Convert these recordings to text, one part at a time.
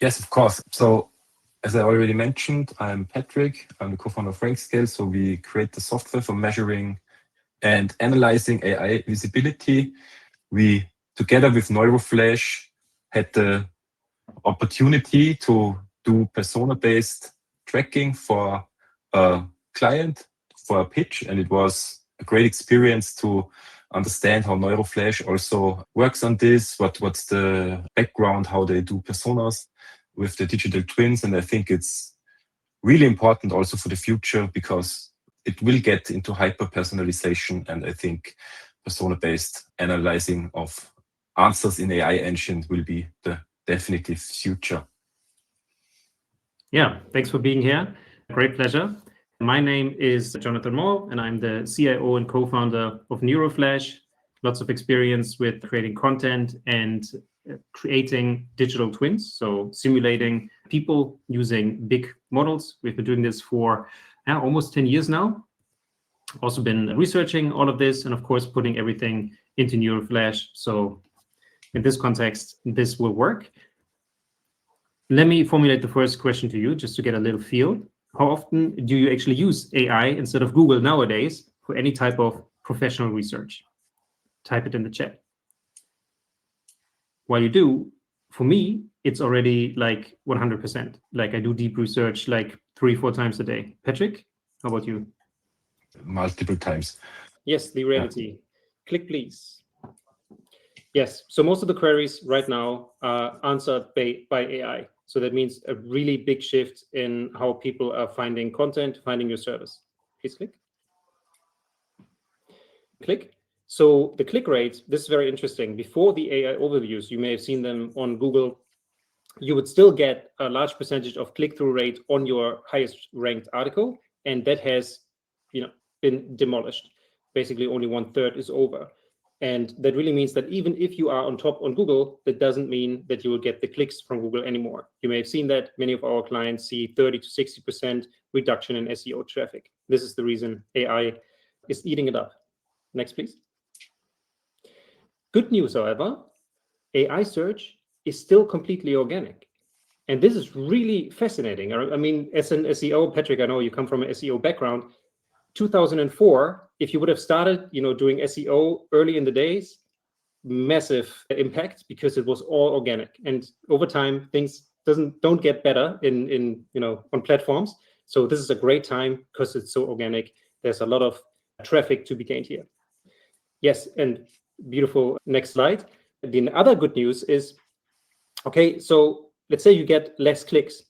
Yes, of course. So as I already mentioned, I'm Patrick. I'm the co-founder of Rankscale. So we create the software for measuring and analyzing AI visibility. We, together with neuroflash, had the opportunity to do persona-based tracking for a client, for a pitch, and it was a great experience to understand how neuroflash also works on this, what's the background, how they do personas with the digital twins. And I think it's really important also for the future because it will get into hyper-personalization, and I think persona-based analyzing of answers in AI engine will be the definitive future. Yeah, thanks for being here. Great pleasure. My name is Jonathan Moore, and I'm the CIO and co-founder of neuroflash. Lots of experience with creating content and creating digital twins, so simulating people using big models. We've been doing this for almost 10 years now. Also been researching all of this and, of course, putting everything into neuroflash. So in this context, this will work. Let me formulate the first question to you just to get a little feel. How often do you actually use AI instead of Google nowadays for any type of professional research? Type it in the chat. While you do, for me, it's already like 100%. Like I do deep research like 3-4 times a day. Patrick, how about you? Multiple times. Yes, the reality. Yeah. Click, please. Yes, so most of the queries right now are answered by AI. So that means a really big shift in how people are finding content, finding your service. Please click. Click. So the click rate, this is very interesting. Before the AI overviews, you may have seen them on Google, you would still get a large percentage of click-through rate on your highest ranked article. And that has been demolished. Basically, only 1/3 is over. And that really means that even if you are on top on Google, that doesn't mean that you will get the clicks from Google anymore. You may have seen that many of our clients see 30 to 60% reduction in SEO traffic. This is the reason AI is eating it up. Next, please. Good news, however, AI search is still completely organic. And this is really fascinating. I mean, as an SEO, Patrick, I know you come from an SEO background. 2004, if you would have started, doing SEO early in the days, massive impact because it was all organic. And over time, things don't get better on platforms. So this is a great time because it's so organic. There's a lot of traffic to be gained here. Yes, and beautiful. Next slide. The other good news is, okay, so let's say you get less clicks,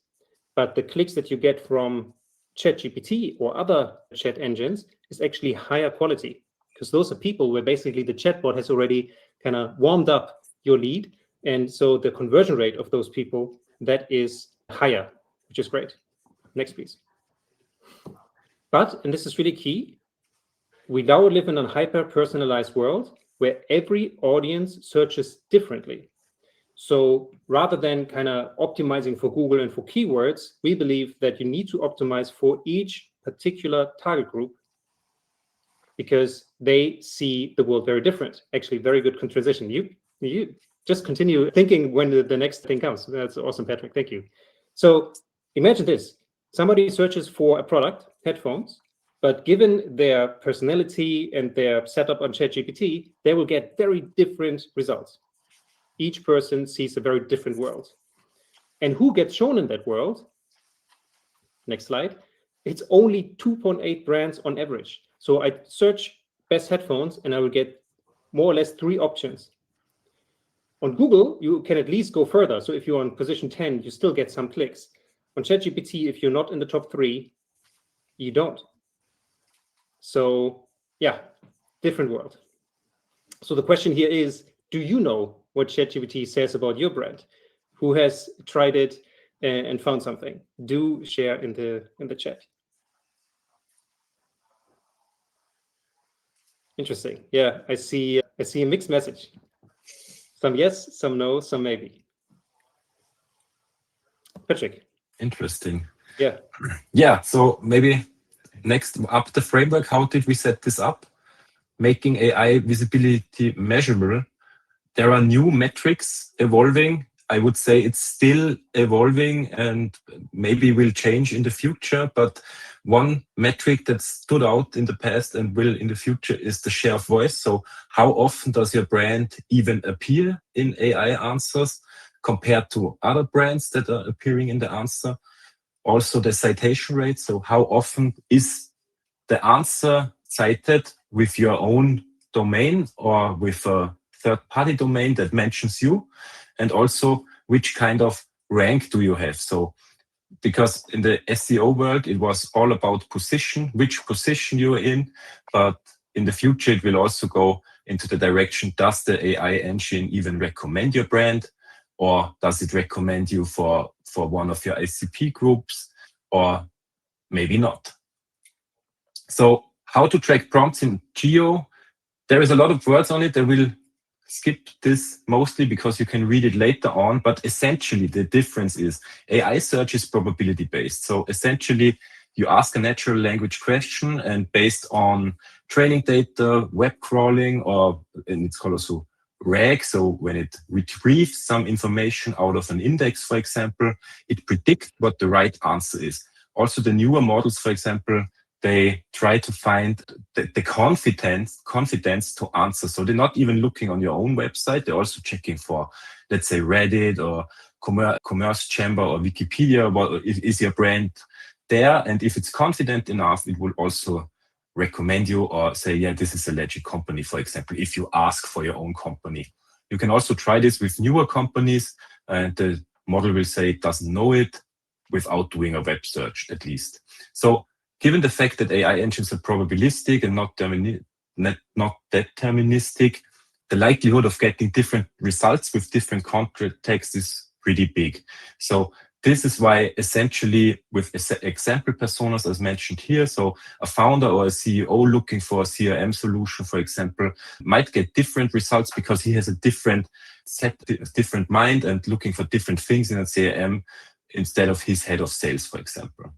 but the clicks that you get from ChatGPT or other chat engines is actually higher quality because those are people where basically the chatbot has already kind of warmed up your lead. And so the conversion rate of those people, that is higher, which is great. Next, please. But, and this is really key, we now live in a hyper-personalized world where every audience searches differently. So rather than kind of optimizing for Google and for keywords, we believe that you need to optimize for each particular target group because they see the world very different. Actually, very good transition. You just continue thinking when the next thing comes. That's awesome, Patrick. Thank you. So imagine this. Somebody searches for a product, headphones, but given their personality and their setup on ChatGPT, they will get very different results. Each person sees a very different world. And who gets shown in that world? Next slide. It's only 2.8 brands on average. So I search best headphones and I will get more or less 3 options. On Google, you can at least go further. So if you're on position 10, you still get some clicks. On ChatGPT, if you're not in the top 3, you don't. So yeah, different world. So the question here is, do you know what ChatGPT says about your brand? Who has tried it and found something? Do share in the chat. Interesting. Yeah, I see a mixed message. Some yes, some no, some maybe. Patrick. Interesting. Yeah. Yeah, so maybe next up the framework, how did we set this up? Making AI visibility measurable. There are new metrics evolving I would say it's still evolving and maybe will change in the future. But one metric that stood out in the past and will in the future is the share of voice. So how often does your brand even appear in AI answers compared to other brands that are appearing in the answer? Also the citation rate. So how often is the answer cited with your own domain or with a third-party domain that mentions you? And also, which kind of rank do you have? So, because in the SEO world, it was all about position, which position you're in. But in the future, it will also go into the direction, does the AI engine even recommend your brand? Or does it recommend you for one of your ICP groups? Or maybe not. So how to track prompts in Geo? There is a lot of words on it. I will skip this mostly because you can read it later on. But essentially, the difference is AI search is probability based. So essentially, you ask a natural language question, and based on training data, web crawling, and it's called also RAG. So when it retrieves some information out of an index, for example, it predicts what the right answer is. Also, the newer models, for example, they try to find the confidence to answer. So they're not even looking on your own website. They're also checking for, let's say, Reddit or Commerce Chamber or Wikipedia. What is your brand there? And if it's confident enough, it will also recommend you or say, yeah, this is a legit company, for example, if you ask for your own company. You can also try this with newer companies, and the model will say it doesn't know it without doing a web search, at least. So given the fact that AI engines are probabilistic and not deterministic, the likelihood of getting different results with different contexts is pretty big. So this is why essentially with example personas as mentioned here, so a founder or a CEO looking for a CRM solution, for example, might get different results because he has a different mind and looking for different things in a CRM instead of his head of sales, for example.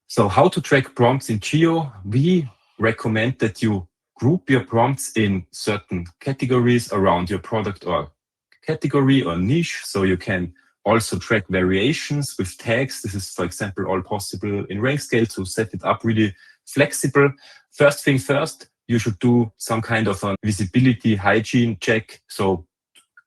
So how to track prompts in Geo? We recommend that you group your prompts in certain categories around your product or category or niche. So you can also track variations with tags. This is, for example, all possible in Rankscale to set it up really flexible. First thing first, you should do some kind of a visibility hygiene check. So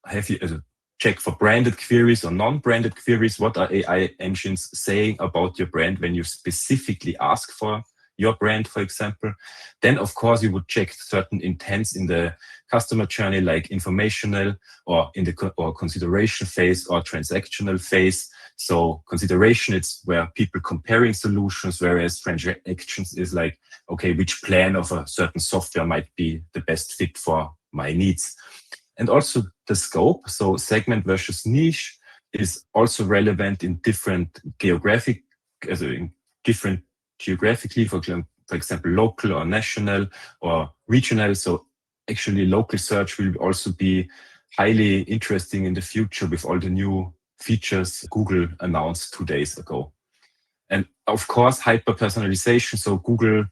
have you check for branded queries or non-branded queries. What are AI engines saying about your brand when you specifically ask for your brand, for example? Then, of course, you would check certain intents in the customer journey, like informational or in the consideration phase or transactional phase. So consideration, it's where people comparing solutions, whereas transactions is like, okay, which plan of a certain software might be the best fit for my needs. And also the scope, so segment versus niche, is also relevant in different geographically, for example, local or national or regional. So actually local search will also be highly interesting in the future with all the new features Google announced 2 days ago. And of course, hyper-personalization. So Google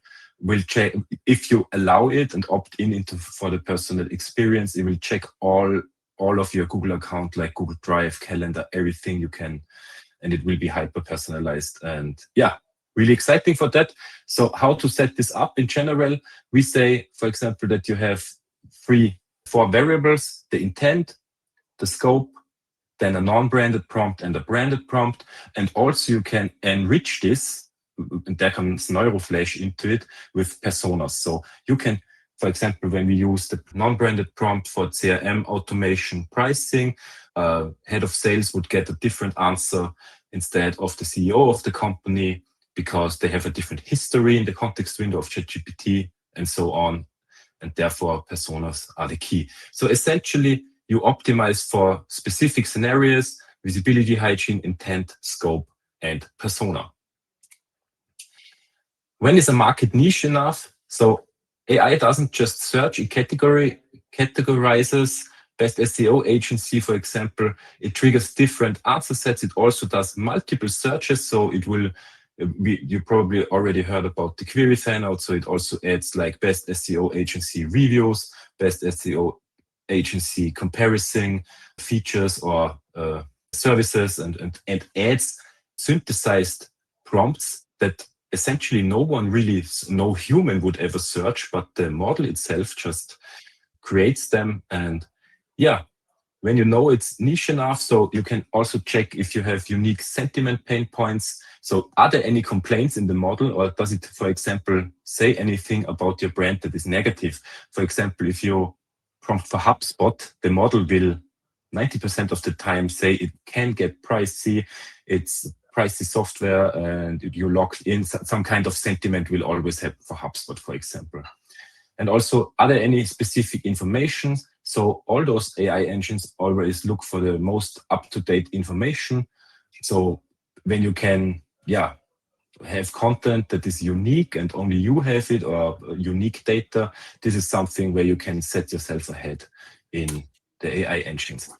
will check, if you allow it and opt in for the personal experience, it will check all of your Google account, like Google Drive, Calendar, everything you can, and it will be hyper-personalized. And yeah, really exciting for that. So how to set this up in general? We say, for example, that you have 4 variables: the intent, the scope, then a non-branded prompt and a branded prompt. And also you can enrich this, and there comes neuroflash into it, with personas. So you can, for example, when we use the non-branded prompt for CRM automation pricing, head of sales would get a different answer instead of the CEO of the company because they have a different history in the context window of ChatGPT and so on. And therefore, personas are the key. So essentially, you optimize for specific scenarios: visibility, hygiene, intent, scope, and persona. When is a market niche enough? So AI doesn't just search, it categorizes. Best SEO agency, for example, it triggers different answer sets. It also does multiple searches. So it will, you probably already heard about the query fan out. So it also adds like best SEO agency reviews, best SEO agency comparison features or services and adds synthesized prompts that essentially no human would ever search, but the model itself just creates them. And yeah, when you know it's niche enough, so you can also check if you have unique sentiment pain points. So are there any complaints in the model, or does it, for example, say anything about your brand that is negative? For example, if you prompt for HubSpot, the model will 90% of the time say it can get pricey, it's pricey software, and you locked in. Some kind of sentiment will always happen for HubSpot, for example. And also, are there any specific information? So all those AI engines always look for the most up-to-date information. So when you can, have content that is unique and only you have it, or unique data, this is something where you can set yourself ahead in the AI engines.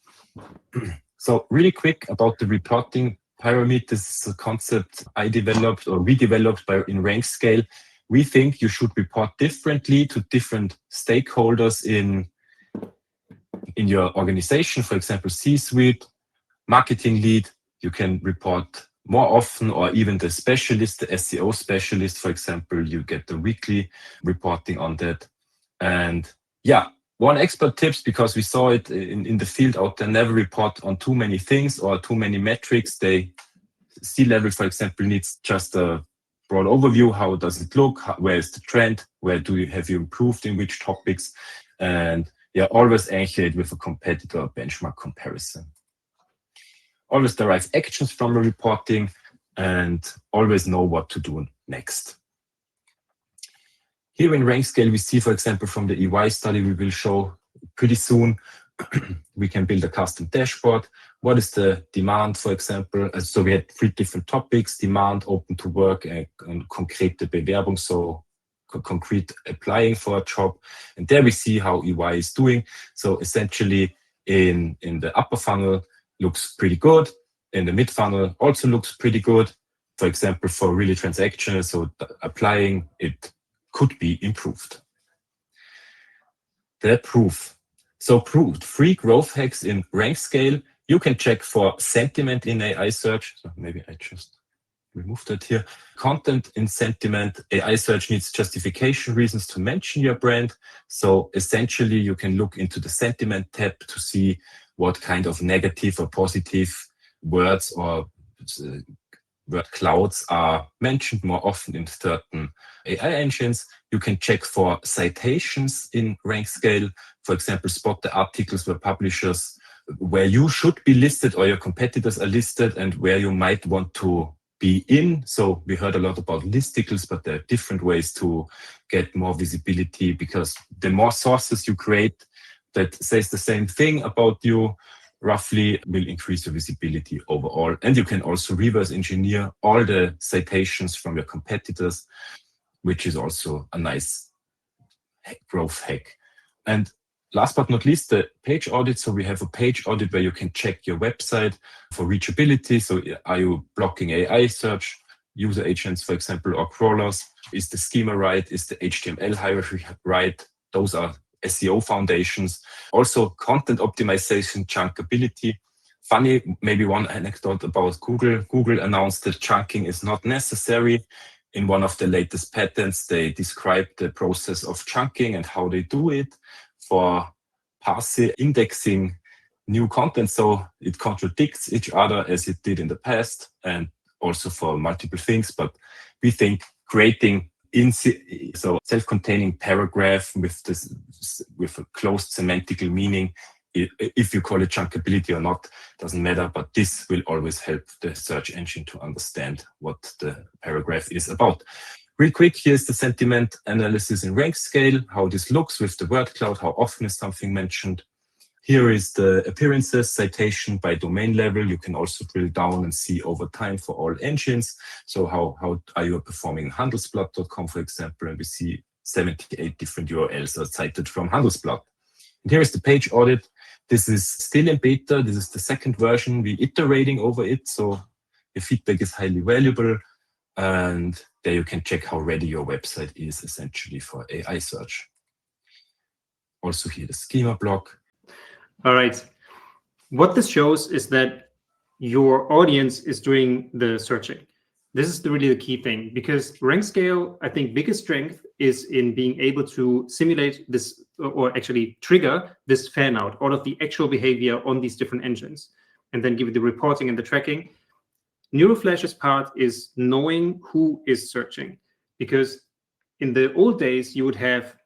So really quick about the reporting pyramid. This is a concept I developed, or we developed in Rankscale. We think you should report differently to different stakeholders in your organization. For example, C-suite, marketing lead, you can report more often, or even the specialist, the SEO specialist, for example, you get the weekly reporting on that. And one expert tips, because we saw it in the field out there, never report on too many things or too many metrics. C-level, for example, needs just a broad overview. How does it look? Where is the trend? Where have you improved in which topics? And always anchor it with a competitor benchmark comparison. Always derive actions from the reporting and always know what to do next. Here in Rankscale, we see, for example, from the EY study we will show pretty soon, we can build a custom dashboard. What is the demand, for example? So we had 3 different topics: demand, open to work, and konkrete Bewerbung, so concrete applying for a job. And there we see how EY is doing. So essentially in the upper funnel looks pretty good. In the mid funnel also looks pretty good. For example, for really transactional, so applying, it could be improved. The proof. So proved 3 growth hacks in Rankscale. You can check for sentiment in AI search. So maybe I just remove that here. Content in sentiment. AI search needs justification reasons to mention your brand. So essentially you can look into the sentiment tab to see what kind of negative or positive words or word clouds are mentioned more often in certain AI engines. You can check for citations in Rankscale. For example, spot the articles where you should be listed or your competitors are listed and where you might want to be in. So we heard a lot about listicles, but there are different ways to get more visibility, because the more sources you create that says the same thing about you, roughly will increase your visibility overall. And you can also reverse engineer all the citations from your competitors, which is also a nice growth hack. And last but not least, the page audit. So we have a page audit where you can check your website for reachability. So are you blocking AI search, user agents, for example, or crawlers? Is the schema right? Is the HTML hierarchy right? Those are SEO foundations. Also content optimization, chunkability. Funny, maybe one anecdote about Google. Google announced that chunking is not necessary. In one of the latest patents, they describe the process of chunking and how they do it for parsing, indexing new content. So it contradicts each other as it did in the past, and also for multiple things. But we think creating self-containing paragraph with a closed semantical meaning, if you call it chunkability or not, doesn't matter, but this will always help the search engine to understand what the paragraph is about. Real quick, here's the sentiment analysis in Rankscale, how this looks with the word cloud, how often is something mentioned. Here is the appearances, citation by domain level. You can also drill down and see over time for all engines. So how are you performing in handelsblatt.com, for example, and we see 78 different URLs are cited from Handelsblatt. And here is the page audit. This is still in beta. This is the second version. We're iterating over it, so your feedback is highly valuable. And there you can check how ready your website is essentially for AI search. Also here the schema block. All right. What this shows is that your audience is doing the searching. This is really the key thing, because Rankscale, I think, biggest strength is in being able to simulate this, or actually trigger this fan out, all of the actual behavior on these different engines, and then give you the reporting and the tracking. Neuroflash's part is knowing who is searching, because in the old days, you would have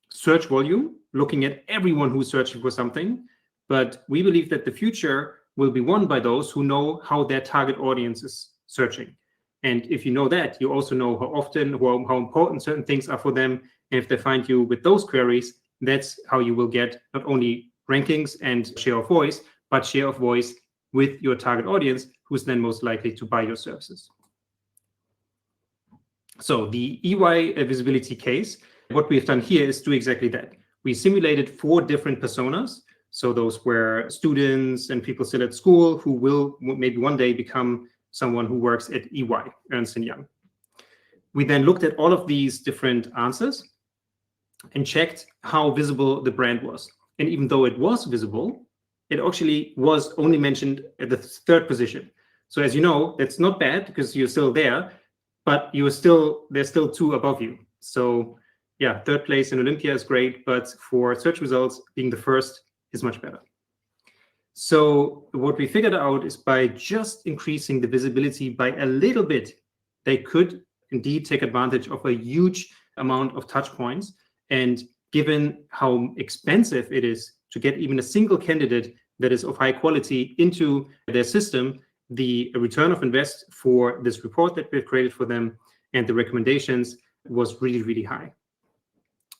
search volume, looking at everyone who's searching for something. But we believe that the future will be won by those who know how their target audience is searching. And if you know that, you also know how often, how important certain things are for them. And if they find you with those queries, that's how you will get not only rankings and share of voice, but share of voice with your target audience, who's then most likely to buy your services. So the EY visibility case, what we've done here is do exactly that. We simulated 4 different personas. So those were students and people still at school who will maybe one day become someone who works at EY, Ernst Young. We then looked at all of these different answers and checked how visible the brand was. And even though it was visible, it actually was only mentioned at the 3rd position. So as you know, that's not bad because you're still there, but there's still 2 above you. So yeah, 3rd place in Olympia is great, but for search results, being the 1st is much better. So what we figured out is by just increasing the visibility by a little bit, they could indeed take advantage of a huge amount of touch points. And given how expensive it is to get even a single candidate that is of high quality into their system, the return of invest for this report that we've created for them and the recommendations was really, really high,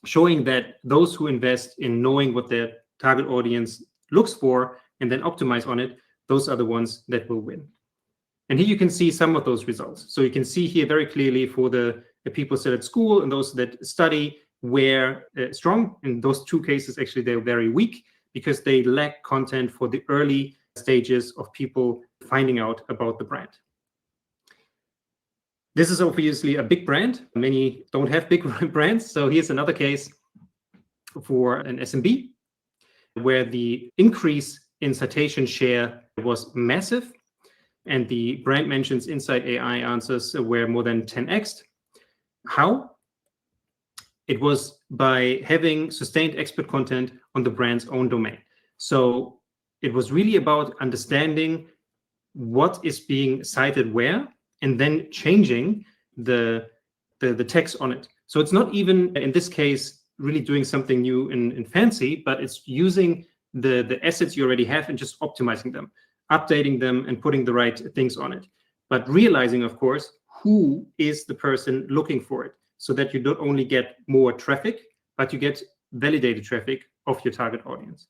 showing that those who invest in knowing what their target audience looks for and then optimize on it, those are the ones that will win. And here you can see some of those results. So you can see here very clearly for the people still at school and those that study were strong. In those 2 cases, actually, they're very weak because they lack content for the early stages of people finding out about the brand. This is obviously a big brand. Many don't have big brands. So here's another case for an SMB where the increase in citation share was massive, and the brand mentions inside AI answers were more than 10x. How? It was by having sustained expert content on the brand's own domain. So it was really about understanding what is being cited where, and then changing the text on it. So it's not even, in this case, really doing something new and fancy, but it's using the assets you already have and just optimizing them, updating them, and putting the right things on it. But realizing, of course, who is the person looking for it, so that you not only get more traffic, but you get validated traffic of your target audience.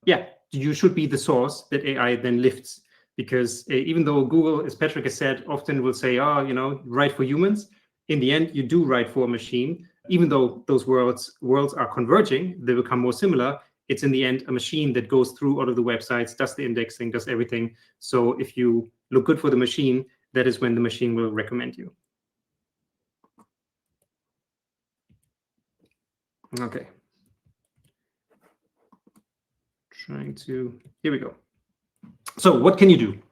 Yeah, you should be the source that AI then lifts, because even though Google, as Patrick has said, often will say, oh, write for humans, in the end, you do write for a machine. Even though those worlds are converging, they become more similar. It's in the end a machine that goes through all of the websites, does the indexing, does everything. So if you look good for the machine, that is when the machine will recommend you. Okay. Here we go. So what can you do?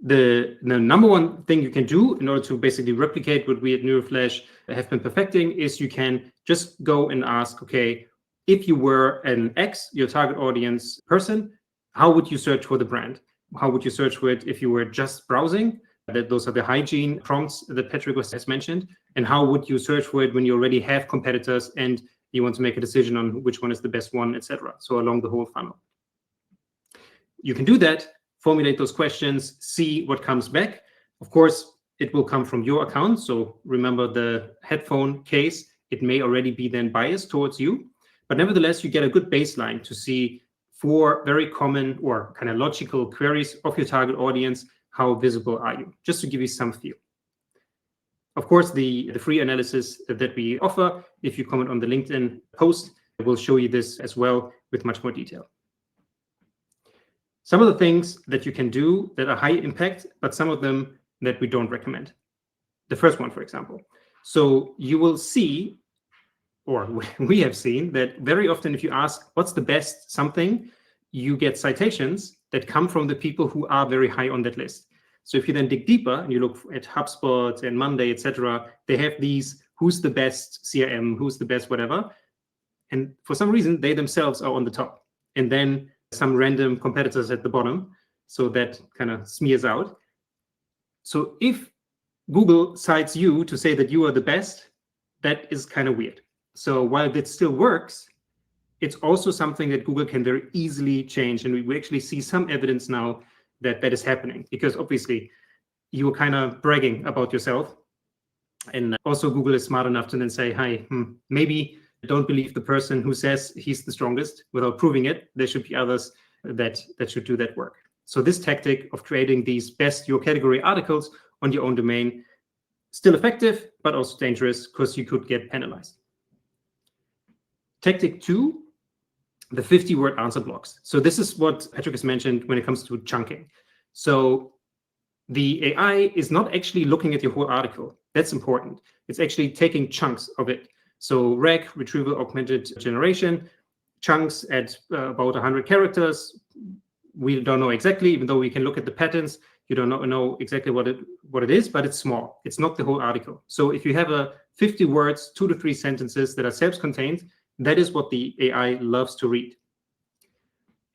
The number one thing you can do in order to basically replicate what we at Neuroflash have been perfecting is you can just go and ask, okay, if you were an X, your target audience person, how would you search for the brand? How would you search for it if you were just browsing? Those are the hygiene prompts that Patrick has mentioned. And how would you search for it when you already have competitors and you want to make a decision on which one is the best one, etc. So along the whole funnel. You can do that, formulate those questions, see what comes back. Of course, it will come from your account. So remember the headphone case, it may already be then biased towards you. But nevertheless, you get a good baseline to see 4 very common or kind of logical queries of your target audience. How visible are you? Just to give you some feel. Of course, the free analysis that we offer, if you comment on the LinkedIn post, will show you this as well with much more detail. Some of the things that you can do that are high impact, but some of them that we don't recommend. The first one, for example. So you will see or we have seen that very often if you ask what's the best something, you get citations that come from the people who are very high on that list. So if you then dig deeper and you look at HubSpot and Monday, etc., they have these, who's the best CRM, who's the best whatever. And for some reason, they themselves are on the top. And then some random competitors at the bottom. So that kind of smears out. So if Google cites you to say that you are the best, that is kind of weird. So while that still works, it's also something that Google can very easily change. And we actually see some evidence now that that is happening, because obviously you are kind of bragging about yourself. And also Google is smart enough to then say, hi, maybe don't believe the person who says he's the strongest without proving it. There should be others that should do that work. So this tactic of creating these best your category articles on your own domain, still effective, but also dangerous because you could get penalized. Tactic 2, the 50-word answer blocks. So this is what Patrick has mentioned when it comes to chunking. So the AI is not actually looking at your whole article. That's important. It's actually taking chunks of it. So RAG, retrieval augmented generation, chunks at about 100 characters. We don't know exactly, even though we can look at the patterns. You don't know exactly what it is, but it's small. It's not the whole article. So if you have a 50 words, 2 to 3 sentences that are self-contained, that is what the AI loves to read.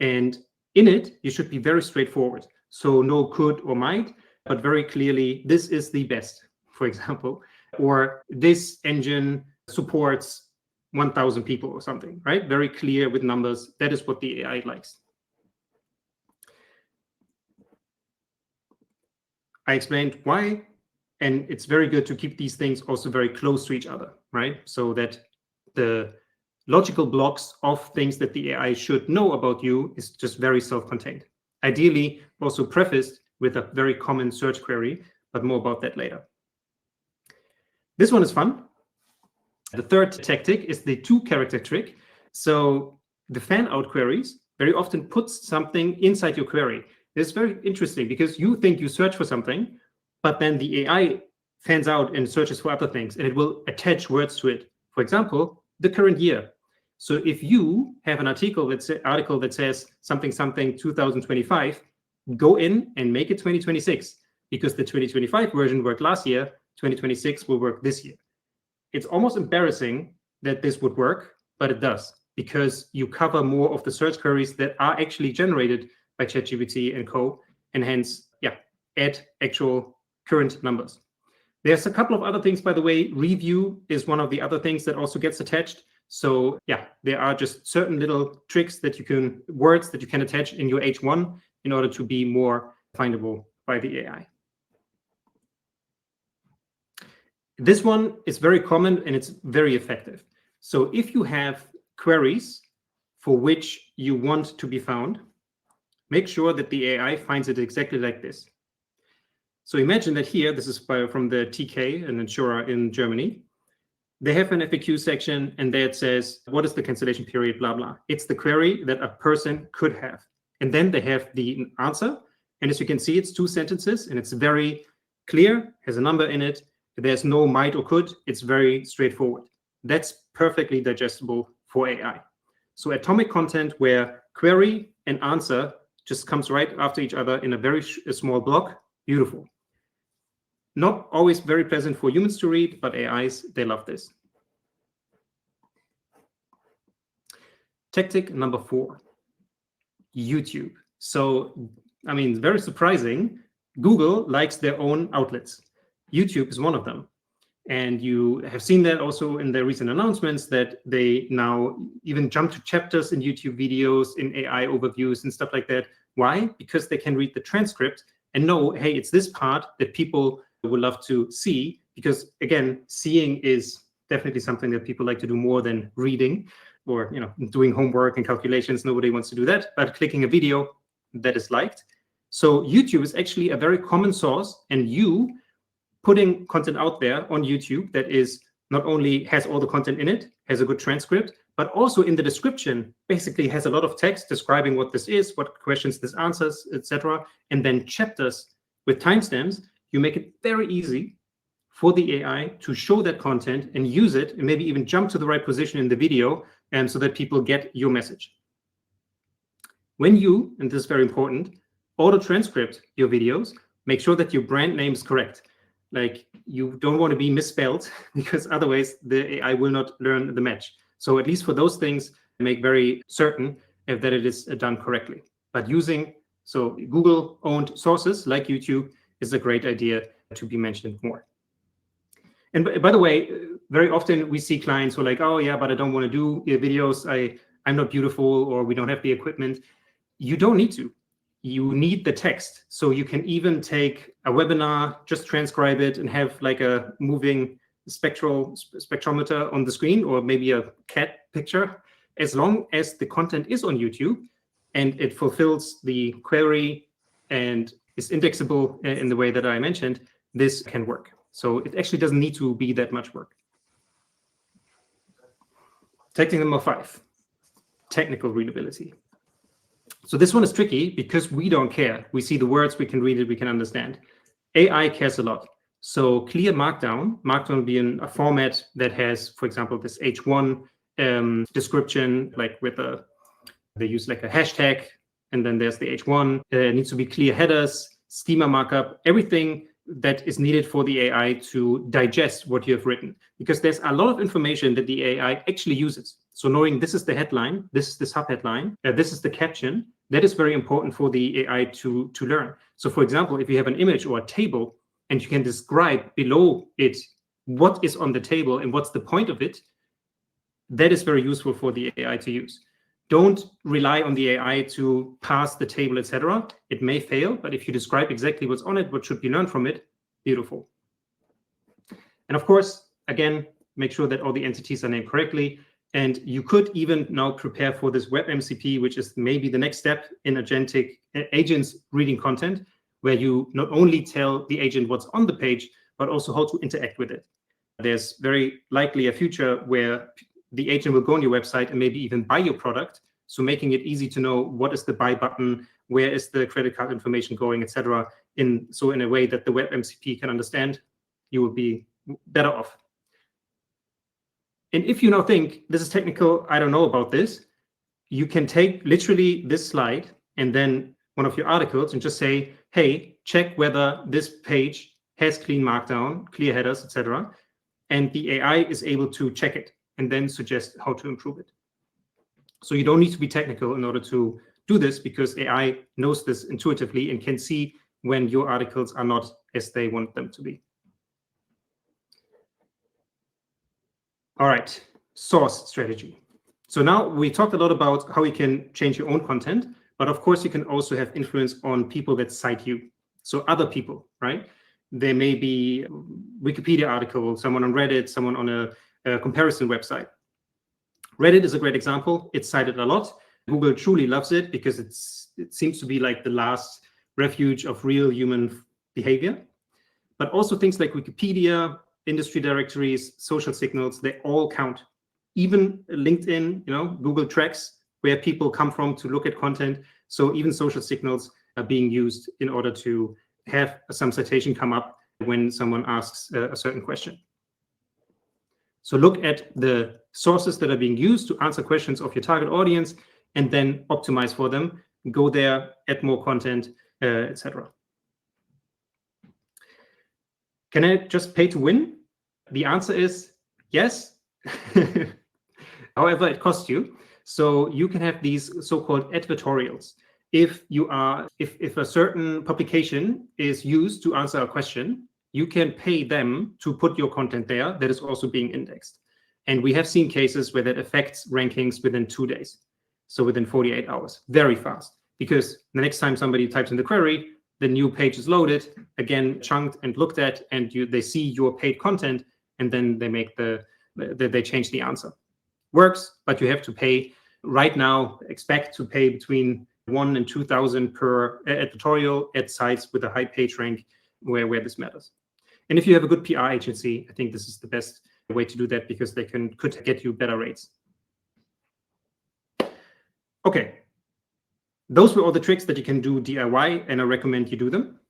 And in it, you should be very straightforward. So no could or might, but very clearly, this is the best, for example, or this engine supports 1,000 people or something, right? Very clear with numbers. That is what the AI likes. I explained why, and it's very good to keep these things also very close to each other, right? So that the logical blocks of things that the AI should know about you is just very self-contained. Ideally, also prefaced with a very common search query, but more about that later. This one is fun. The third tactic is the 2-character trick. So the fan-out queries very often puts something inside your query. It's very interesting because you think you search for something, but then the AI fans out and searches for other things, and it will attach words to it. For example, the current year. So if you have an article that says something 2025, go in and make it 2026, because the 2025 version worked last year, 2026 will work this year. It's almost embarrassing that this would work, but it does, because you cover more of the search queries that are actually generated by ChatGPT and co, and hence, add actual current numbers. There's a couple of other things, by the way. Review is one of the other things that also gets attached. So there are just certain little tricks that words that you can attach in your H1 in order to be more findable by the AI. This one is very common and it's very effective. So if you have queries for which you want to be found, make sure that the AI finds it exactly like this. So imagine that here, this is from the TK, an insurer in Germany. They have an FAQ section, and there it says, what is the cancellation period, blah, blah. It's the query that a person could have. And then they have the answer. And as you can see, it's 2 sentences, and it's very clear, has a number in it. There's no might or could. It's very straightforward. That's perfectly digestible for AI. So atomic content where query and answer just comes right after each other in a very small block. Beautiful. Not always very pleasant for humans to read, but AIs, they love this. Tactic number 4, YouTube. So, I mean, very surprising. Google likes their own outlets. YouTube is one of them. And you have seen that also in their recent announcements that they now even jump to chapters in YouTube videos, in AI overviews and stuff like that. Why? Because they can read the transcript and know, hey, it's this part that people would love to see, because again, seeing is definitely something that people like to do more than reading or doing homework and calculations. Nobody wants to do that, but clicking a video, that is liked. So YouTube is actually a very common source, and you putting content out there on YouTube that is not only has all the content in it, has a good transcript, but also in the description basically has a lot of text describing what this is, what questions this answers, etc., and then chapters with timestamps. You make it very easy for the AI to show that content and use it, and maybe even jump to the right position in the video, and so that people get your message. When you, and this is very important, auto transcript your videos, make sure that your brand name is correct. Like, you don't want to be misspelled, because otherwise the AI will not learn the match. So at least for those things, make very certain that it is done correctly. But using Google-owned sources like YouTube is a great idea to be mentioned more. And by the way, very often we see clients who are like, oh yeah, but I don't want to do videos. I'm not beautiful, or we don't have the equipment. You don't need to. You need the text. So you can even take a webinar, just transcribe it, and have like a moving spectrometer on the screen, or maybe a cat picture. As long as the content is on YouTube and it fulfills the query and is indexable in the way that I mentioned, this can work. So it actually doesn't need to be that much work. Technique number 5, technical readability. So this one is tricky because we don't care. We see the words, we can read it, we can understand. AI cares a lot. So clear Markdown being a format that has, for example, this H1 description, like with they use like a hashtag, and then there's the H1. It needs to be clear headers, schema markup, everything that is needed for the AI to digest what you have written, because there's a lot of information that the AI actually uses. So knowing this is the headline, this is the subheadline, this is the caption, that is very important for the AI to learn. So for example, if you have an image or a table and you can describe below it what is on the table and what's the point of it, that is very useful for the AI to use. Don't rely on the AI to pass the table, etc. It may fail, but if you describe exactly what's on it, what should be learned from it, beautiful. And of course, again, make sure that all the entities are named correctly. And you could even now prepare for this web MCP, which is maybe the next step in agentic agents reading content, where you not only tell the agent what's on the page, but also how to interact with it. There's very likely a future where the agent will go on your website and maybe even buy your product. So making it easy to know what is the buy button, where is the credit card information going, etc. In a way that the web MCP can understand, you will be better off. And if you now think this is technical, I don't know about this, you can take literally this slide and then one of your articles and just say, hey, check whether this page has clean Markdown, clear headers, etc. And the AI is able to check it and then suggest how to improve it. So you don't need to be technical in order to do this, because AI knows this intuitively and can see when your articles are not as they want them to be. All right, source strategy. So now we talked a lot about how you can change your own content, but of course you can also have influence on people that cite you. So other people, right? There may be a Wikipedia article, someone on Reddit, someone on a comparison website. Reddit is a great example. It's cited a lot. Google truly loves it because it seems to be like the last refuge of real human behavior. But also things like Wikipedia, industry directories, social signals, they all count. Even LinkedIn, Google tracks where people come from to look at content. So even social signals are being used in order to have some citation come up when someone asks a certain question. So look at the sources that are being used to answer questions of your target audience, and then optimize for them. Go there, add more content, etc. Can I just pay to win? The answer is yes. However, it costs you. So you can have these so-called advertorials. If a certain publication is used to answer a question, you can pay them to put your content there that is also being indexed. And we have seen cases where that affects rankings within 2 days. So within 48 hours, very fast. Because the next time somebody types in the query, the new page is loaded, again, chunked and looked at, and they see your paid content, and then they change the answer. Works, but you have to pay. Right now, expect to pay between 1,000 and 2,000 per editorial at sites with a high page rank where this matters. And if you have a good PR agency, I think this is the best way to do that, because they could get you better rates. Okay, those were all the tricks that you can do DIY, and I recommend you do them.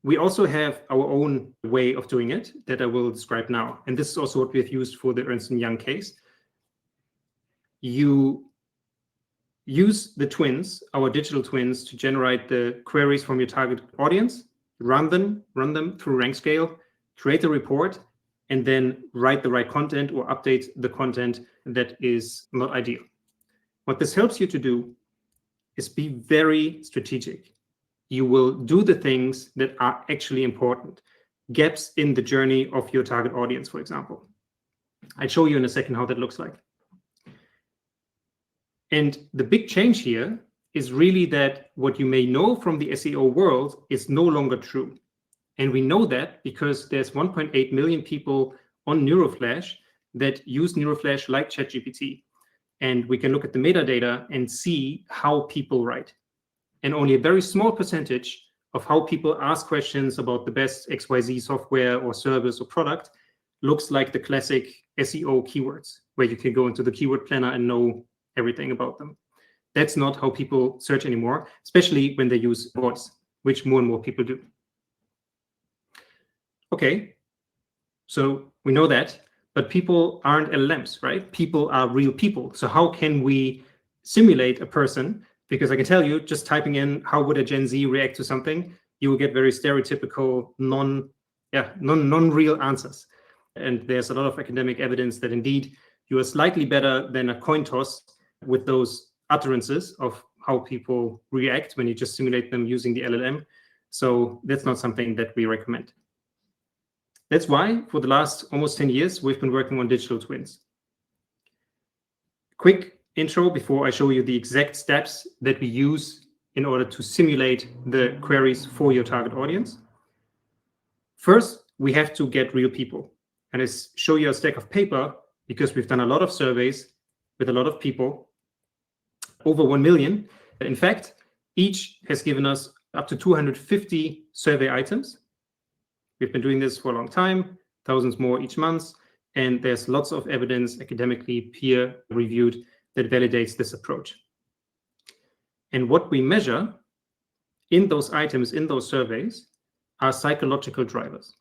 We also have our own way of doing it that I will describe now. And this is also what we've used for the Ernst Young case. You use the twins, our digital twins, to generate the queries from your target audience, run them through Rankscale, create a report, and then write the right content or update the content that is not ideal. What this helps you to do is be very strategic. You will do the things that are actually important. Gaps in the journey of your target audience, for example. I'll show you in a second how that looks like. And the big change here is really that what you may know from the SEO world is no longer true. And we know that because there's 1.8 million people on neuroflash that use neuroflash like ChatGPT. And we can look at the metadata and see how people write. And only a very small percentage of how people ask questions about the best XYZ software or service or product looks like the classic SEO keywords, where you can go into the keyword planner and know everything about them. That's not how people search anymore, especially when they use bots, which more and more people do. Okay, so we know that, but people aren't LLMs, right? People are real people. So how can we simulate a person? Because I can tell you, just typing in how would a Gen Z react to something, you will get very stereotypical, non-real answers. And there's a lot of academic evidence that indeed you are slightly better than a coin toss with those utterances of how people react when you just simulate them using the LLM. So that's not something that we recommend. That's why for the last almost 10 years, we've been working on digital twins. Quick intro before I show you the exact steps that we use in order to simulate the queries for your target audience. First, we have to get real people. And I show you a stack of paper because we've done a lot of surveys with a lot of people, over 1 million. In fact, each has given us up to 250 survey items. We've been doing this for a long time, thousands more each month, and there's lots of evidence, academically peer-reviewed, that validates this approach. And what we measure in those items, in those surveys, are psychological drivers.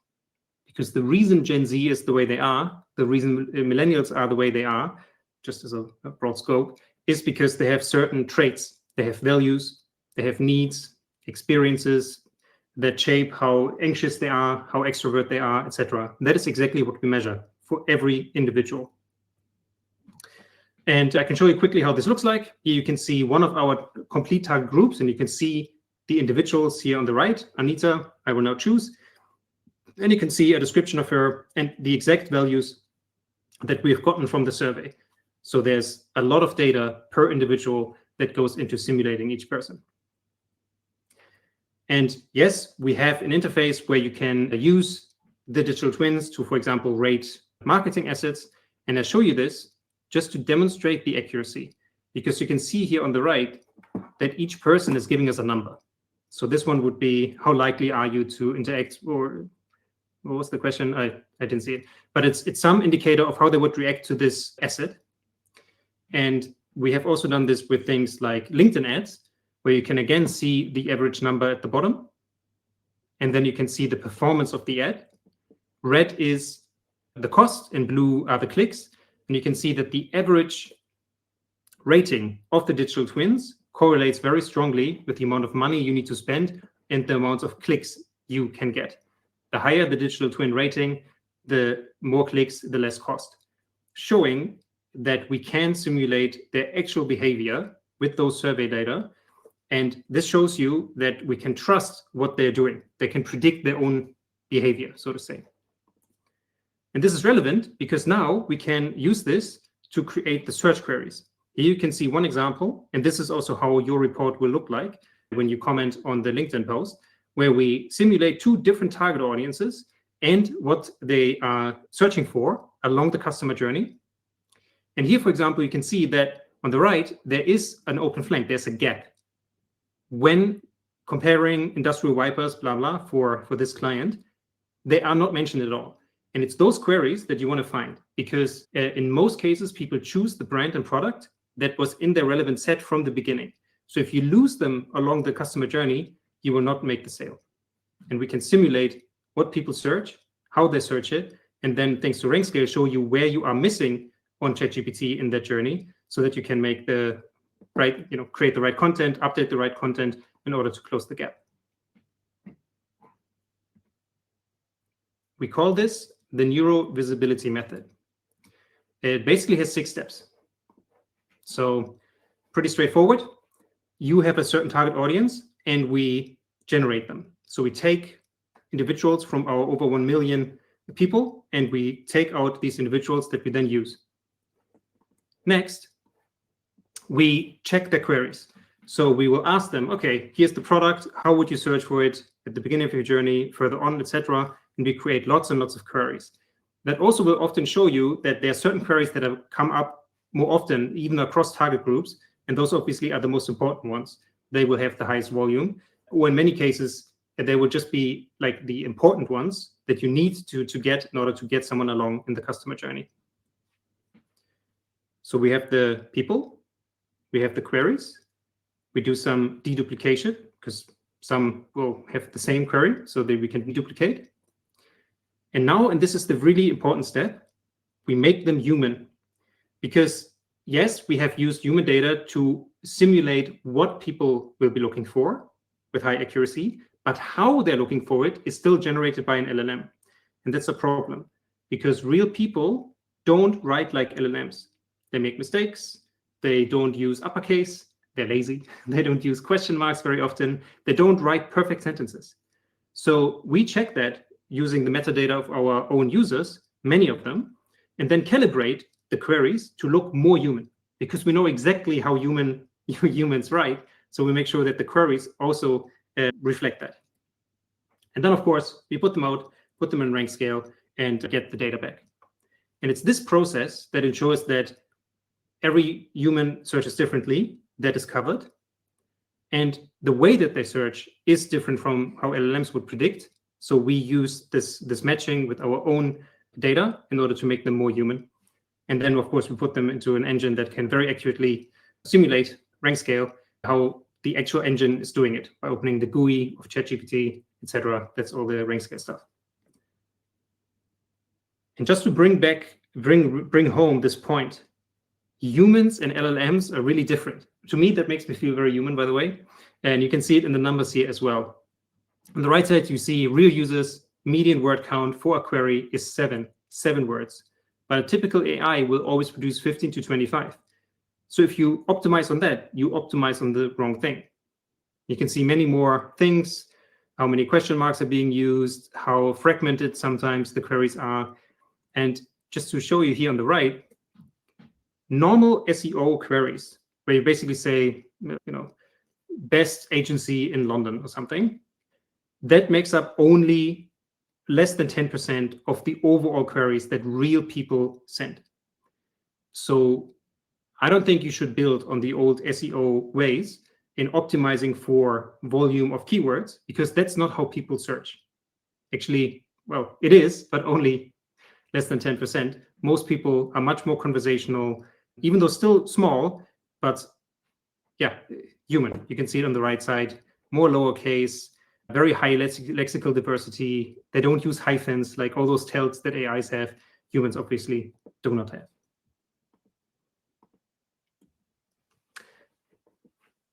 Because the reason Gen Z is the way they are, the reason millennials are the way they are, just as a broad scope, is because they have certain traits. They have values, they have needs, experiences that shape how anxious they are, how extrovert they are, etc. That is exactly what we measure for every individual. And I can show you quickly how this looks like. Here you can see one of our complete target groups, and you can see the individuals here on the right. Anita, I will now choose. And you can see a description of her and the exact values that we've gotten from the survey. So there's a lot of data per individual that goes into simulating each person. And yes, we have an interface where you can use the digital twins to, for example, rate marketing assets. And I show you this just to demonstrate the accuracy, because you can see here on the right that each person is giving us a number. So this one would be, how likely are you to interact, or what was the question? I didn't see it, but it's some indicator of how they would react to this asset. And we have also done this with things like LinkedIn ads, where you can again see the average number at the bottom. And then you can see the performance of the ad. Red is the cost and blue are the clicks. And you can see that the average rating of the digital twins correlates very strongly with the amount of money you need to spend and the amount of clicks you can get. The higher the digital twin rating, the more clicks, the less cost, showing that we can simulate their actual behavior with those survey data. And this shows you that we can trust what they're doing. They can predict their own behavior, so to say. And this is relevant because now we can use this to create the search queries. Here you can see one example, and this is also how your report will look like when you comment on the LinkedIn post, where we simulate two different target audiences and what they are searching for along the customer journey. And here, for example, you can see that on the right, there is an open flank, there's a gap. When comparing industrial wipers, blah, blah, for this client, they are not mentioned at all. And it's those queries that you want to find, because in most cases, people choose the brand and product that was in their relevant set from the beginning. So if you lose them along the customer journey, you will not make the sale. and we can simulate what people search, how they search it, and then thanks to Rankscale, show you where you are missing on ChatGPT in that journey, so that you can make the right, create the right content, update the right content in order to close the gap. We call this the neuro visibility method. It basically has 6 steps. So pretty straightforward. You have a certain target audience and we generate them. So we take individuals from our over 1 million people and we take out these individuals that we then use. Next, we check their queries. So we will ask them, okay, here's the product. How would you search for it at the beginning of your journey, further on, etc. And we create lots and lots of queries. That also will often show you that there are certain queries that have come up more often, even across target groups. And those obviously are the most important ones. They will have the highest volume. Or in many cases, they will just be like the important ones that you need to get in order to get someone along in the customer journey. So we have the people, we have the queries, we do some deduplication because some will have the same query so that we can deduplicate. And now, and this is the really important step, we make them human. Because yes, we have used human data to simulate what people will be looking for with high accuracy, but how they're looking for it is still generated by an LLM. And that's a problem because real people don't write like LLMs. They make mistakes. They don't use uppercase. They're lazy. They don't use question marks very often. They don't write perfect sentences. So we check that using the metadata of our own users, many of them, and then calibrate the queries to look more human because we know exactly how humans write. So we make sure that the queries also reflect that. And then, of course, we put them out, put them in Rankscale, and get the data back. And it's this process that ensures that every human searches differently, that is covered. And the way that they search is different from how LLMs would predict. So we use this matching with our own data in order to make them more human. And then, of course, we put them into an engine that can very accurately simulate Rankscale, how the actual engine is doing it by opening the GUI of ChatGPT, etc. That's all the Rankscale stuff. And just to bring home this point, humans and LLMs are really different. To me, that makes me feel very human, by the way. And you can see it in the numbers here as well. On the right side, you see real users, median word count for a query is 7 words. But a typical AI will always produce 15 to 25. So if you optimize on that, you optimize on the wrong thing. You can see many more things, how many question marks are being used, how fragmented sometimes the queries are. And just to show you here on the right, normal SEO queries, where you basically say, best agency in London or something, that makes up only less than 10% of the overall queries that real people send. So I don't think you should build on the old SEO ways in optimizing for volume of keywords, because that's not how people search. Actually, well, it is, but only less than 10%. Most people are much more conversational, even though still small, but yeah, human. You can see it on the right side, more lowercase, very high lexical diversity. They don't use hyphens like all those tells that AIs have. Humans obviously do not have.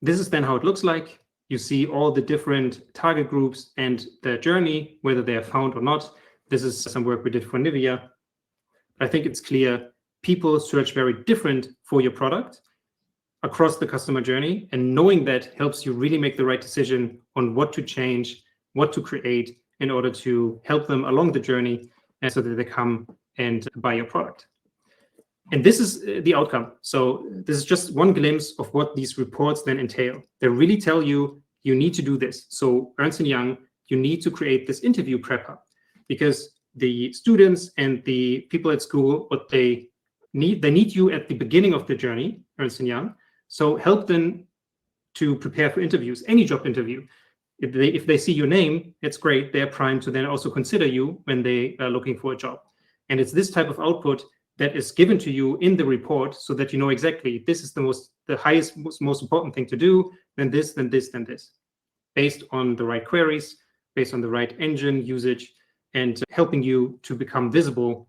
This is then how it looks like. You see all the different target groups and their journey, whether they are found or not. This is some work we did for Nivea. I think it's clear people search very different for your product across the customer journey, and knowing that helps you really make the right decision on what to change, what to create in order to help them along the journey and so that they come and buy your product. And this is the outcome. So this is just one glimpse of what these reports then entail. They really tell you, you need to do this. So Ernst Young, you need to create this interview prep hub, because the students and the people at school, what they need you at the beginning of the journey, Ernst Young. So help them to prepare for interviews, any job interview. If they see your name, it's great. They're primed to then also consider you when they are looking for a job. And it's this type of output that is given to you in the report so that you know exactly this is the highest, most important thing to do, then this, then this, then this, based on the right queries, based on the right engine usage, and helping you to become visible,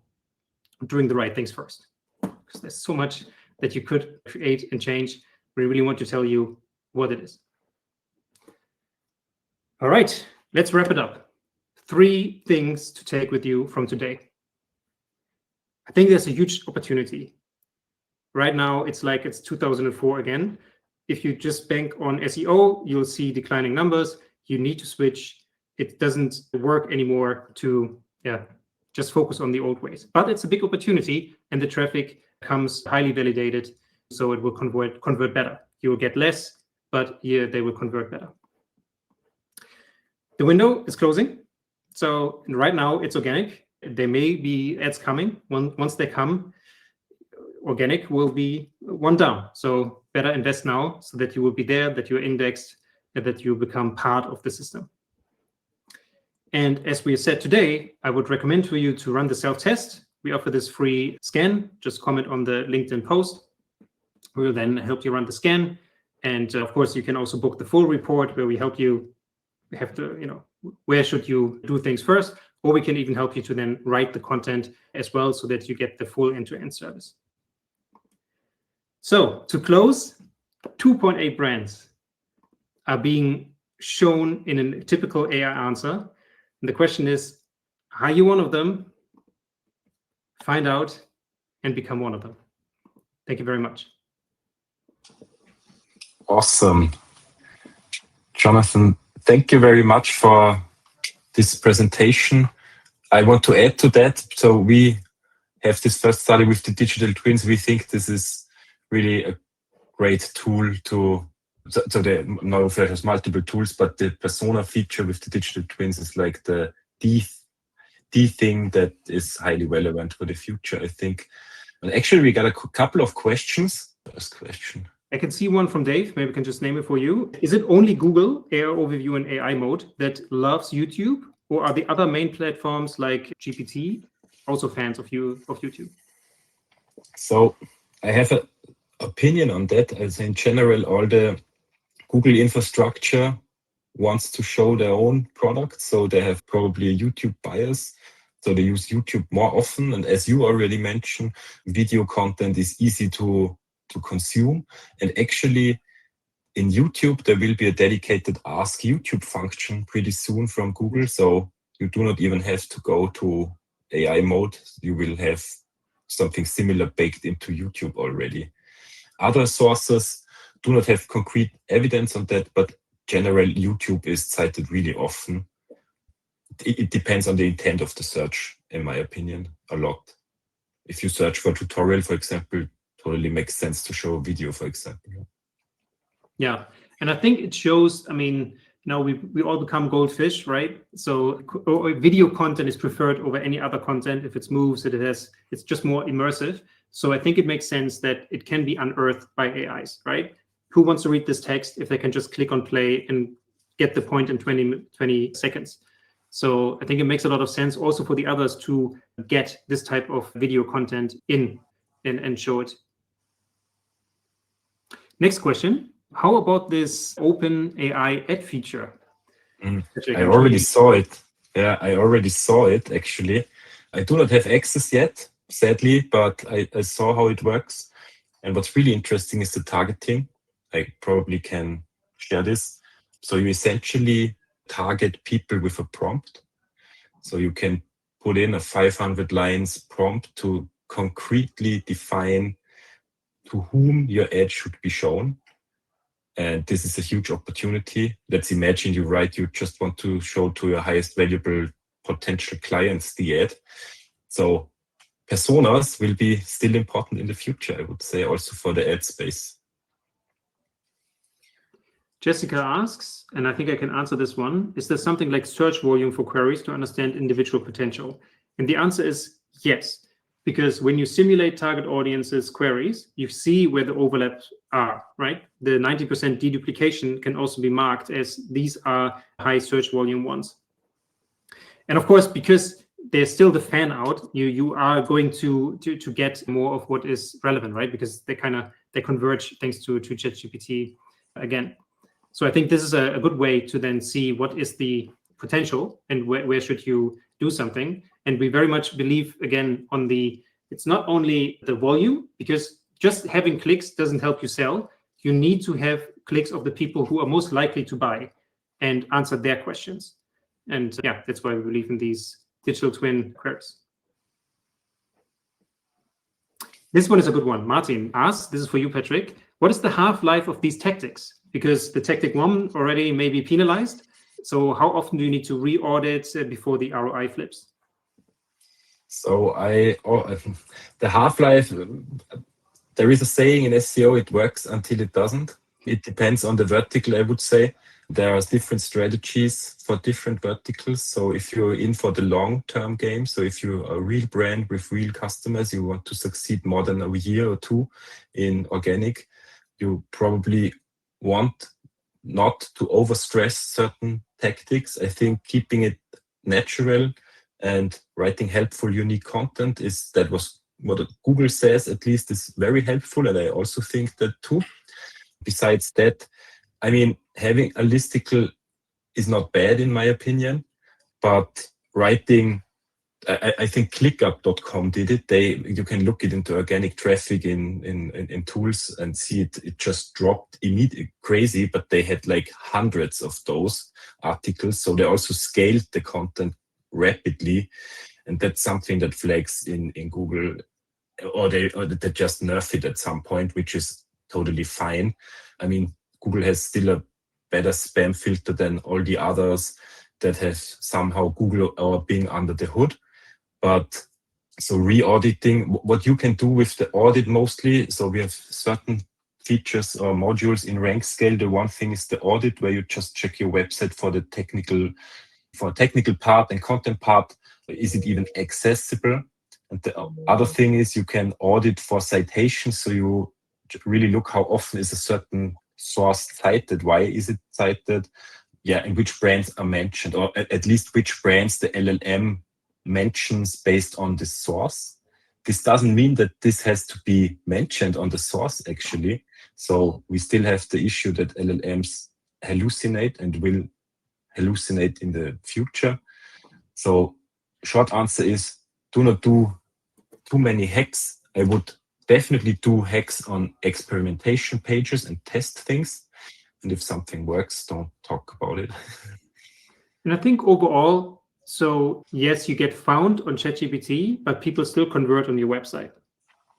doing the right things first. Because there's so much that you could create and change. We really want to tell you what it is. All right, let's wrap it up. 3 things to take with you from today. I think there's a huge opportunity. Right now, it's like it's 2004 again. If you just bank on SEO, you'll see declining numbers. You need to switch. It doesn't work anymore to just focus on the old ways. But it's a big opportunity, and the traffic comes highly validated, so it will convert better. You will get less, but they will convert better. The window is closing. So right now it's organic. There may be ads coming. Once they come, organic will be one down. So better invest now so that you will be there, that you're indexed, and that you become part of the system. And as we said today, I would recommend for you to run the self-test. We offer this free scan. Just comment on the LinkedIn post. We will then help you run the scan. And of course, you can also book the full report where we help you have to, where should you do things first, or we can even help you to then write the content as well so that you get the full end-to-end service. So to close, 2.8 brands are being shown in a typical AI answer. And the question is, are you one of them? Find out and become one of them. Thank you very much. Awesome. Jonathan, thank you very much for this presentation. I want to add to that. So we have this first study with the digital twins. We think this is really a great tool to, so the neuroflash has multiple tools, but the persona feature with the digital twins is like the thing that is highly relevant for the future, I think. And actually, we got a couple of questions. First question. I can see one from Dave. Maybe I can just name it for you. Is it only Google, AI Overview and AI Mode, that loves YouTube? Or are the other main platforms like GPT also fans of YouTube? So I have an opinion on that. As in general, all the Google infrastructure wants to show their own products. So they have probably a YouTube bias. So they use YouTube more often. And as you already mentioned, video content is easy to consume. And actually, in YouTube, there will be a dedicated Ask YouTube function pretty soon from Google. So you do not even have to go to AI mode. You will have something similar baked into YouTube already. Other sources do not have concrete evidence on that, but general YouTube is cited really often. It depends on the intent of the search, in my opinion, a lot. If you search for a tutorial, for example, totally makes sense to show a video, for example. Yeah, and I think it shows, we all become goldfish, right? So video content is preferred over any other content. If it moves, it's just more immersive. So I think it makes sense that it can be unearthed by AIs, right? Who wants to read this text if they can just click on play and get the point in 20 seconds? So I think it makes a lot of sense also for the others to get this type of video content in and show it. Next question. How about this open AI ad feature? I already saw it. Yeah, I already saw it, actually. I do not have access yet, sadly, but I saw how it works. And what's really interesting is the targeting. I probably can share this. So you essentially target people with a prompt. So you can put in a 500 lines prompt to concretely define to whom your ad should be shown. And this is a huge opportunity. Let's imagine you just want to show to your highest valuable potential clients the ad. So personas will be still important in the future, I would say, also for the ad space. Jessica asks, and I think I can answer this one, is there something like search volume for queries to understand individual potential? And the answer is yes, because when you simulate target audiences queries, you see where the overlaps are, right? The 90% deduplication can also be marked as these are high search volume ones. And of course, because there's still the fan out, you are going to get more of what is relevant, right? Because they converge thanks to ChatGPT again. So I think this is a good way to then see what is the potential and where should you do something. And we very much believe, again, it's not only the volume, because just having clicks doesn't help you sell. You need to have clicks of the people who are most likely to buy and answer their questions. And that's why we believe in these digital twin queries. This one is a good one. Martin asks, this is for you, Patrick. What is the half-life of these tactics? Because the tactic one already may be penalized. So how often do you need to re-audit before the ROI flips? So the half-life, there is a saying in SEO, it works until it doesn't. It depends on the vertical, I would say. There are different strategies for different verticals. So if you're in for the long-term game, so if you're a real brand with real customers, you want to succeed more than a year or two in organic, you probably want not to overstress certain tactics. I think keeping it natural and writing helpful, unique content that was what Google says, at least, is very helpful. And I also think that too. Besides that, I mean, having a listicle is not bad in my opinion, but writing, I think ClickUp.com did it. You can look it into organic traffic in tools and see it just dropped immediately, crazy, but they had like hundreds of those articles. So they also scaled the content rapidly. And that's something that flags in Google, or they just nerf it at some point, which is totally fine. I mean, Google has still a better spam filter than all the others that have somehow Google or Bing under the hood. But so re-auditing, what you can do with the audit mostly, so we have certain features or modules in Rankscale. The one thing is the audit, where you just check your website for the technical part and content part. Is it even accessible? And the other thing is you can audit for citations. So you really look how often is a certain source cited, why is it cited, and which brands are mentioned, or at least which brands the LLM mentions based on the source. This doesn't mean that this has to be mentioned on the source actually. So we still have the issue that LLMs hallucinate and will hallucinate in the future. So short answer is, do not do too many hacks. I would definitely do hacks on experimentation pages and test things. And if something works, don't talk about it. And I think overall, so yes, you get found on ChatGPT, but people still convert on your website,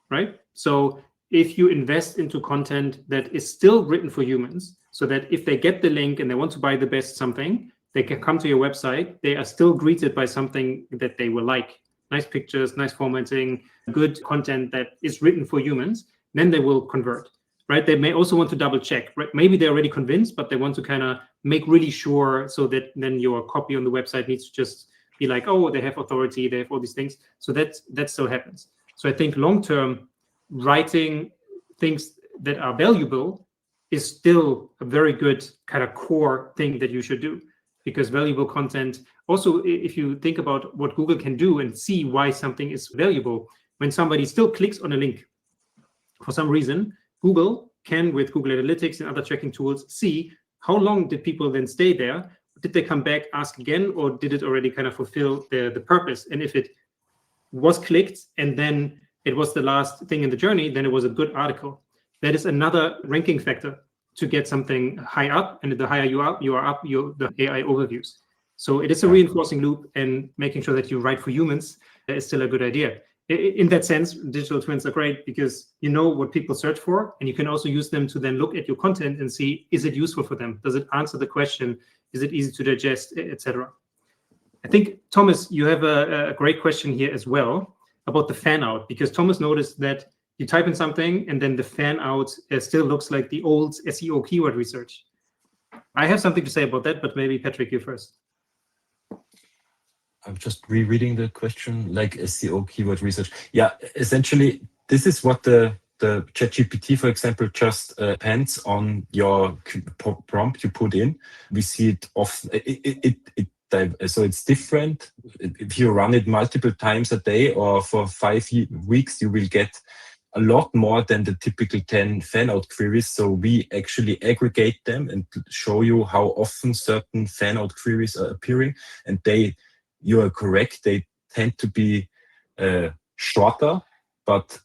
right? So if you invest into content that is still written for humans, so that if they get the link and they want to buy the best something, they can come to your website, they are still greeted by something that they will like. Nice pictures, nice formatting, good content that is written for humans, then they will convert, right? They may also want to double check, right? Maybe they're already convinced, but they want to kind of make really sure, so that then your copy on the website needs to just be like, oh, they have authority, they have all these things. So that still happens. So I think long-term, writing things that are valuable is still a very good kind of core thing that you should do, because valuable content, also, if you think about what Google can do and see why something is valuable, when somebody still clicks on a link, for some reason, Google can, with Google Analytics and other tracking tools, see how long did people then stay there? Did they come back, ask again, or did it already kind of fulfill the purpose? And if it was clicked and then it was the last thing in the journey, then it was a good article. That is another ranking factor to get something high up, and the higher you are up, the AI overviews. So it is a reinforcing loop, and making sure that you write for humans is still a good idea. In that sense, digital twins are great because you know what people search for, and you can also use them to then look at your content and see, is it useful for them? Does it answer the question? Is it easy to digest, etc.? I think, Thomas, you have a great question here as well about the fan out, because Thomas noticed that you type in something and then the fan out still looks like the old SEO keyword research. I have something to say about that, but maybe Patrick, you first. I'm just rereading the question, like SEO keyword research. Yeah, essentially, this is what the ChatGPT, for example, just depends on your prompt you put in. We see it often. So it's different. If you run it multiple times a day or for 5 weeks, you will get a lot more than the typical 10 fan-out queries. So we actually aggregate them and show you how often certain fan-out queries are appearing. And you are correct, they tend to be shorter, but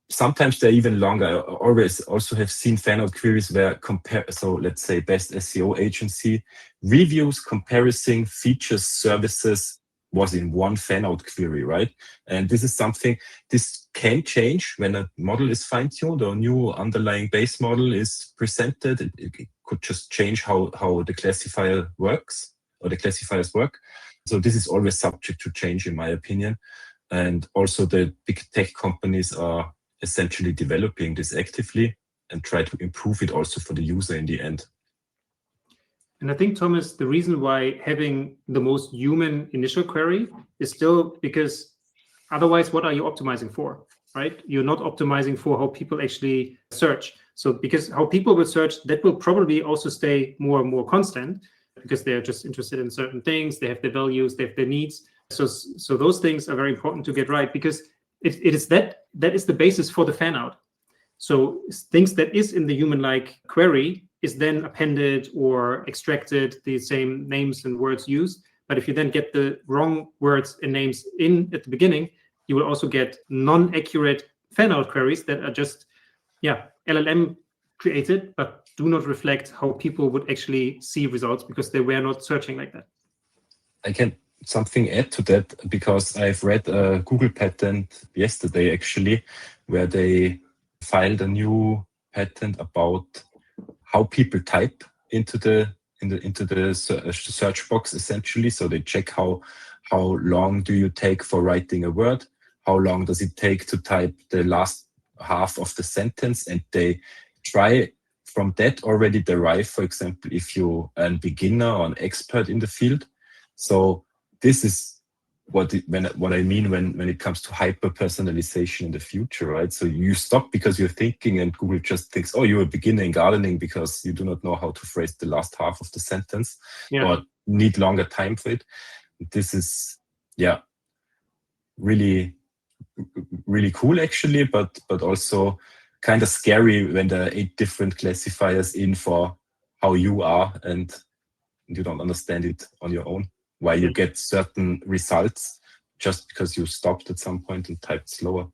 sometimes they're even longer. I always also have seen fan-out queries where so let's say best SEO agency reviews, comparison, features, services was in one fan-out query, right? And this is something, this can change when a model is fine-tuned or a new underlying base model is presented. It could just change how the classifier works or the classifiers work. So this is always subject to change, in my opinion. And also the big tech companies are essentially developing this actively and try to improve it also for the user in the end. And I think, Thomas, the reason why having the most human initial query is still because otherwise, what are you optimizing for, right? You're not optimizing for how people actually search. So because how people will search, that will probably also stay more and more constant because they're just interested in certain things. They have their values, they have their needs. So those things are very important to get right because it is that is the basis for the fan out. So things that is in the human-like query is then appended or extracted, the same names and words used. But if you then get the wrong words and names in at the beginning, you will also get non-accurate fan-out queries that are just, LLM created, but do not reflect how people would actually see results because they were not searching like that. I can something add to that because I've read a Google patent yesterday actually, where they filed a new patent about how people type into the search box essentially. So they check how long do you take for writing a word, how long does it take to type the last half of the sentence, and they try from that already derive, for example, if you are a beginner or an expert in the field. So this is what I mean when it comes to hyper personalization in the future, right? So you stop because you're thinking, and Google just thinks, oh, you're a beginner in gardening because you do not know how to phrase the last half of the sentence, or need longer time for it. This is, really, really cool actually, but also kind of scary when there are 8 different classifiers in for how you are, and you don't understand it on your own. Why you get certain results just because you stopped at some point and typed slower.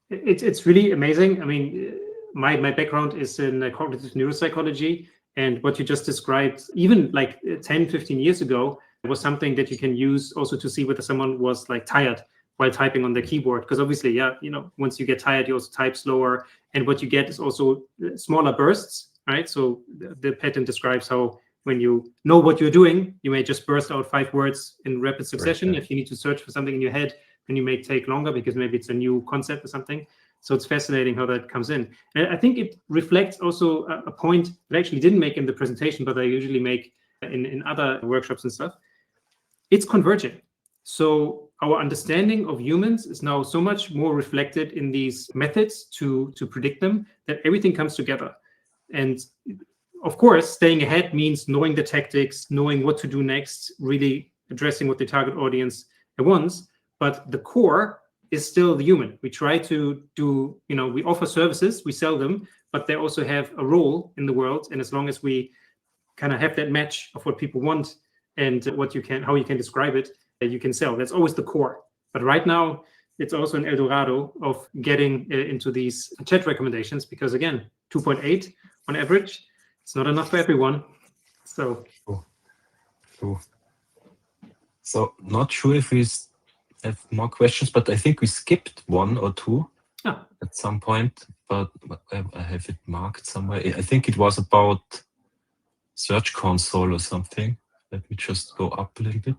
It's really amazing. I mean, my background is in cognitive neuropsychology, and what you just described, even like 10, 15 years ago, was something that you can use also to see whether someone was like tired while typing on the keyboard. Because obviously, once you get tired, you also type slower. And what you get is also smaller bursts, right? So the patent describes how when you know what you're doing, you may just burst out 5 words in rapid succession. Right, yeah. If you need to search for something in your head, then you may take longer because maybe it's a new concept or something. So it's fascinating how that comes in. And I think it reflects also a point that I actually didn't make in the presentation, but I usually make in other workshops and stuff. It's converging. So our understanding of humans is now so much more reflected in these methods to predict them that everything comes together. And of course, staying ahead means knowing the tactics, knowing what to do next, really addressing what the target audience wants. But the core is still the human. We try to do, we offer services, we sell them, but they also have a role in the world. And as long as we kind of have that match of what people want and how you can describe it, you can sell. That's always the core. But right now, it's also an Eldorado of getting into these chat recommendations because, again, 2.8 on average. It's not enough for everyone. So, Cool. So not sure if we have more questions, but I think we skipped 1 or 2 at some point, but I have it marked somewhere. I think it was about Search Console or something. Let me just go up a little bit.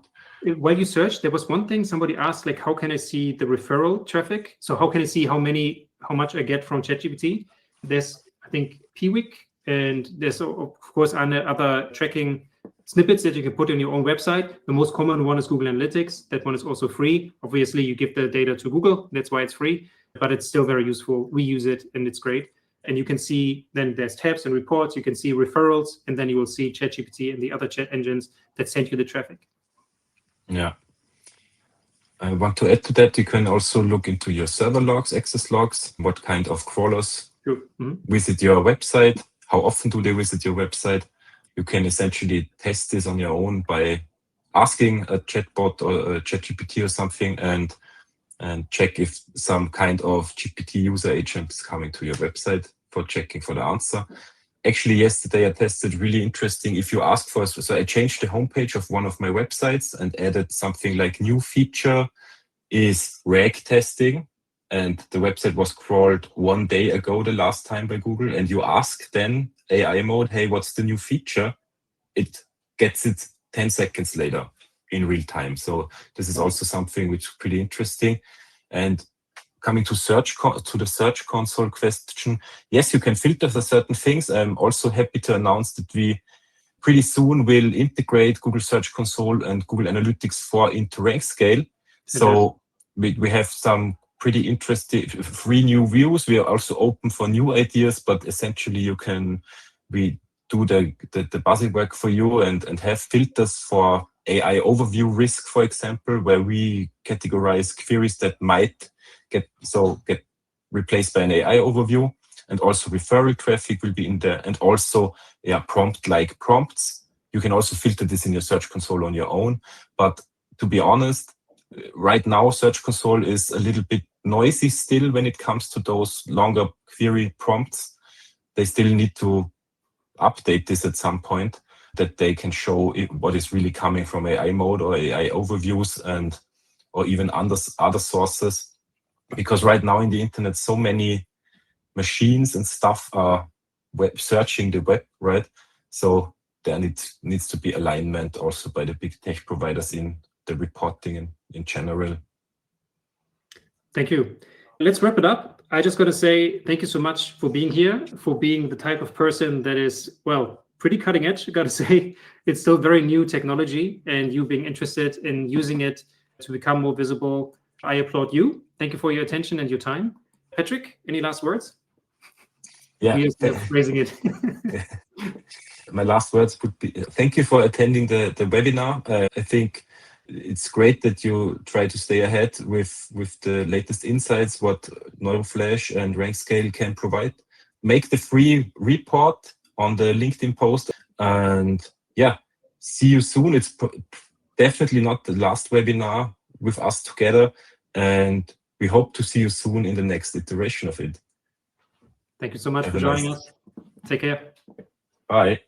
While you search, there was one thing somebody asked, like, how can I see the referral traffic? So how can I see how much I get from ChatGPT? There's, I think, Piwik, and there's, of course, other tracking snippets that you can put on your own website. The most common one is Google Analytics. That one is also free. Obviously, you give the data to Google. That's why it's free, but it's still very useful. We use it, and it's great. And you can see, then there's tabs and reports. You can see referrals, and then you will see ChatGPT and the other chat engines that send you the traffic. Yeah. I want to add to that, you can also look into your server logs, access logs, what kind of crawlers visit your website, how often do they visit your website. You can essentially test this on your own by asking a chatbot or a ChatGPT or something and check if some kind of GPT user agent is coming to your website for checking for the answer. Actually, yesterday I tested really interesting. If you ask for, so I changed the homepage of one of my websites and added something like new feature is rag testing. And the website was crawled 1 day ago, the last time by Google. And you ask then AI mode, hey, what's the new feature? It gets it 10 seconds later in real time. So this is also something which is pretty interesting. And coming to the search console question, yes, you can filter for certain things. I'm also happy to announce that we pretty soon will integrate Google Search Console and Google Analytics 4 into Rankscale. So we have some pretty interesting 3 new views. We are also open for new ideas, but essentially we do the buzzing work for you and have filters for AI overview risk, for example, where we categorize queries that might get replaced by an AI overview, and also referral traffic will be in there, and also prompt-like prompts. You can also filter this in your Search Console on your own. But to be honest, right now Search Console is a little bit noisy still when it comes to those longer query prompts. They still need to update this at some point, that they can show what is really coming from AI mode or AI overviews or even other sources. Because right now in the internet, so many machines and stuff are searching the web, right? So there needs to be alignment also by the big tech providers in the reporting in general. Thank you. Let's wrap it up. I just got to say thank you so much for being here, for being the type of person that is, well, pretty cutting edge. I got to say it's still very new technology, and you being interested in using it to become more visible. I applaud you. Thank you for your attention and your time. Patrick, any last words? Yeah. Phrasing it. My last words would be thank you for attending the webinar. I think it's great that you try to stay ahead with the latest insights, what neuroflash and Rankscale can provide. Make the free report on the LinkedIn post, and see you soon. It's definitely not the last webinar with us together, and we hope to see you soon in the next iteration of it. Thank you so much for joining us. Take care. Bye.